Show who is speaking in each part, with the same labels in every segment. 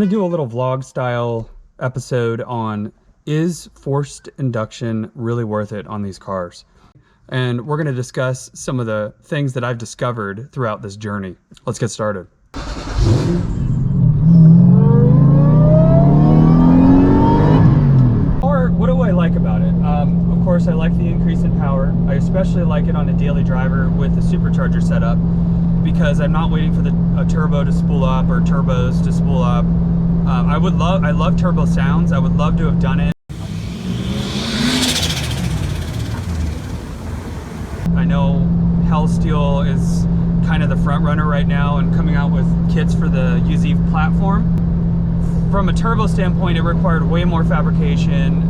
Speaker 1: to do a little vlog style episode on, is forced induction really worth it on these cars? And we're going to discuss some of the things that I've discovered throughout this journey. Let's get started. What do I like about it? Of course, I like the increase in power. I especially like it on a daily driver with the supercharger setup, because I'm not waiting for a turbo to spool up or turbos to spool up. I love turbo sounds. I would love to have done it. I know Hellsteel is kind of the front runner right now and coming out with kits for the UZ platform. From a turbo standpoint, it required way more fabrication.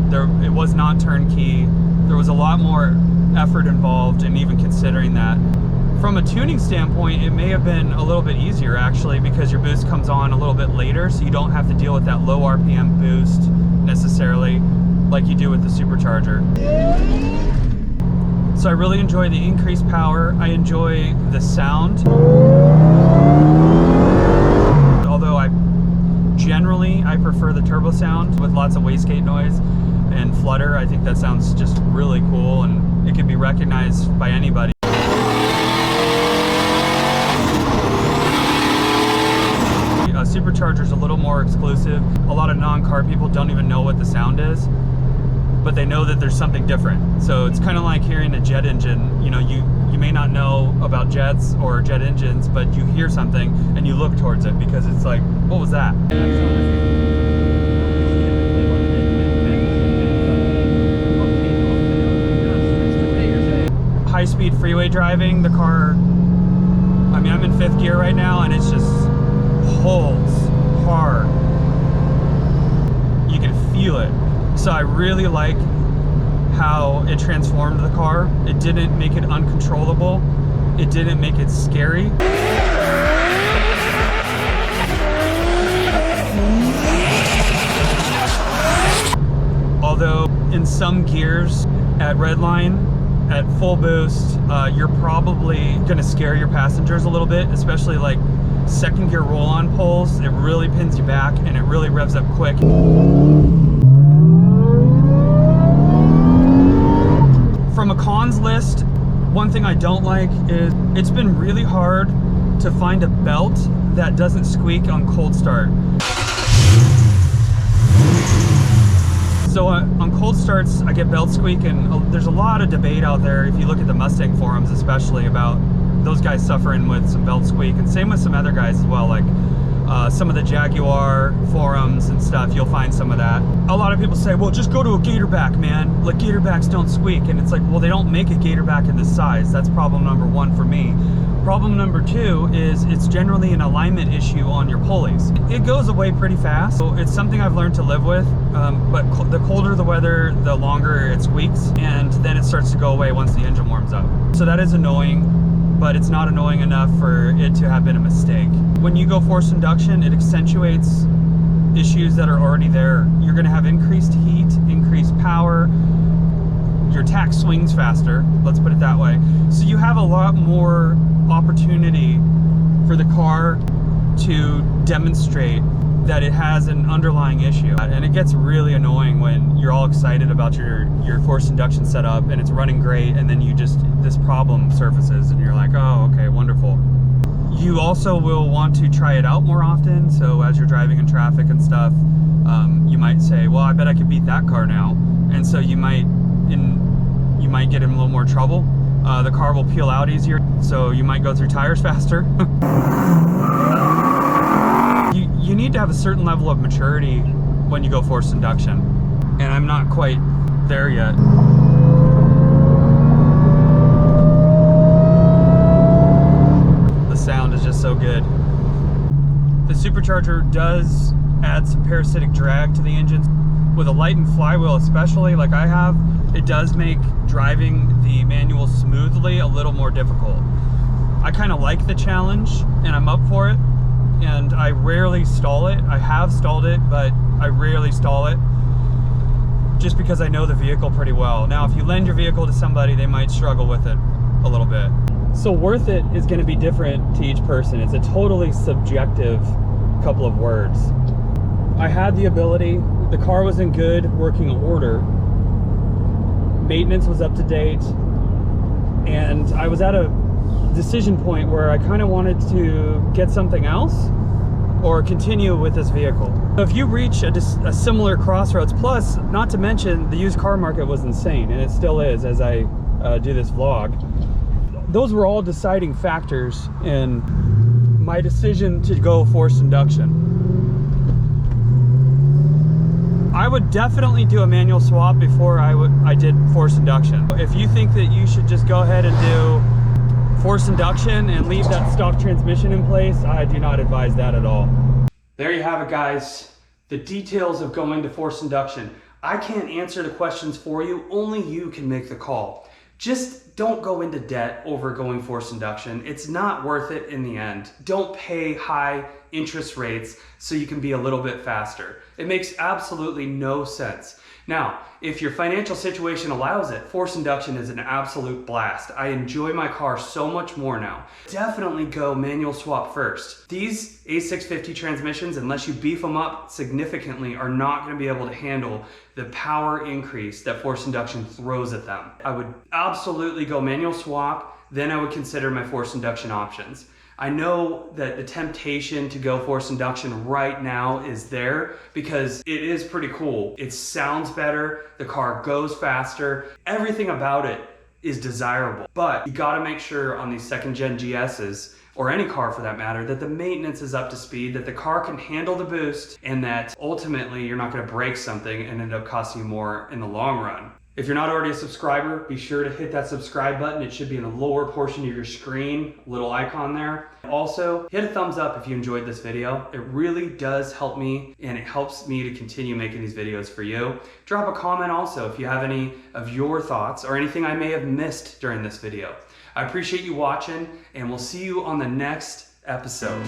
Speaker 1: It was not turnkey. There was a lot more effort involved in even considering that. From a tuning standpoint, it may have been a little bit easier actually, because your boost comes on a little bit later, so you don't have to deal with that low RPM boost necessarily like you do with the supercharger. So I really enjoy the increased power. I enjoy the sound. Although I prefer the turbo sound with lots of wastegate noise and flutter. I think that sounds just really cool, and it can be recognized by anybody. Supercharger's a little more exclusive. A lot of non-car people don't even know what the sound is, but they know that there's something different. So it's kind of like hearing a jet engine. You know, you may not know about jets or jet engines, but you hear something and you look towards it because it's like, what was that? High-speed freeway driving, the car, I mean, I'm in 5th gear right now, and it's just holds hard. You can feel it. So I really like how it transformed the car. It didn't make it uncontrollable. It didn't make it scary. Although in some gears at redline, at full boost, you're probably gonna scare your passengers a little bit, especially like 2nd gear roll-on pulls. It really pins you back and it really revs up quick. From a cons list, one thing I don't like is it's been really hard to find a belt that doesn't squeak on cold start. So on cold starts, I get belt squeak, and there's a lot of debate out there, if you look at the Mustang forums especially, about those guys suffering with some belt squeak, and same with some other guys as well, like some of the Jaguar forums and stuff, you'll find some of that. A lot of people say, well, just go to a Gatorback, man. Like, Gatorbacks don't squeak. And it's like, well, they don't make a Gatorback in this size. That's problem number 1 for me. Problem number 2 is it's generally an alignment issue on your pulleys. It goes away pretty fast, so it's something I've learned to live with, but the colder the weather, the longer it squeaks, and then it starts to go away once the engine warms up. So that is annoying, but it's not annoying enough for it to have been a mistake. When you go forced induction, it accentuates issues that are already there. You're gonna have increased heat, increased power, your tach swings faster, let's put it that way. So you have a lot more opportunity for the car to demonstrate that it has an underlying issue. And it gets really annoying when you're all excited about your forced induction setup and it's running great, and then this problem surfaces and you're like, oh, okay, wonderful. You also will want to try it out more often. So as you're driving in traffic and stuff, you might say, well, I bet I could beat that car now. And so you might get in a little more trouble. The car will peel out easier, so you might go through tires faster. You need to have a certain level of maturity when you go forced induction, and I'm not quite there yet. The sound is just so good. The supercharger does add some parasitic drag to the engine. With a lightened flywheel especially, like I have, it does make driving the manual smoothly a little more difficult. I kind of like the challenge, and I'm up for it, and I rarely stall it. I have stalled it, but I rarely stall it, just because I know the vehicle pretty well. Now, if you lend your vehicle to somebody, they might struggle with it a little bit. So worth it is going to be different to each person. It's a totally subjective couple of words. I had the ability, the car was in good working order, maintenance was up to date, and I was at a decision point where I kind of wanted to get something else or continue with this vehicle. So if you reach a similar crossroads, plus not to mention the used car market was insane, and it still is as I do this vlog, those were all deciding factors in my decision to go forced induction. I would definitely do a manual swap before I did forced induction. If you think that you should just go ahead and do forced induction and leave that stock transmission in place, I do not advise that at all. There you have it, guys. The details of going to forced induction. I can't answer the questions for you, only you can make the call. Just don't go into debt over going forced induction. It's not worth it in the end. Don't pay high interest rates so you can be a little bit faster. It makes absolutely no sense. Now, if your financial situation allows it, forced induction is an absolute blast. I enjoy my car so much more now. Definitely go manual swap first. These A650 transmissions, unless you beef them up significantly, are not going to be able to handle the power increase that forced induction throws at them. I would absolutely go manual swap, then I would consider my forced induction options. I know that the temptation to go forced induction right now is there because it is pretty cool. It sounds better, the car goes faster, everything about it is desirable. But you gotta make sure on these second gen GSs, or any car for that matter, that the maintenance is up to speed, that the car can handle the boost, and that ultimately you're not gonna break something and end up costing you more in the long run. If you're not already a subscriber, be sure to hit that subscribe button. It should be in the lower portion of your screen, little icon there. Also, hit a thumbs up if you enjoyed this video. It really does help me, and it helps me to continue making these videos for you. Drop a comment also if you have any of your thoughts or anything I may have missed during this video. I appreciate you watching, and we'll see you on the next episode.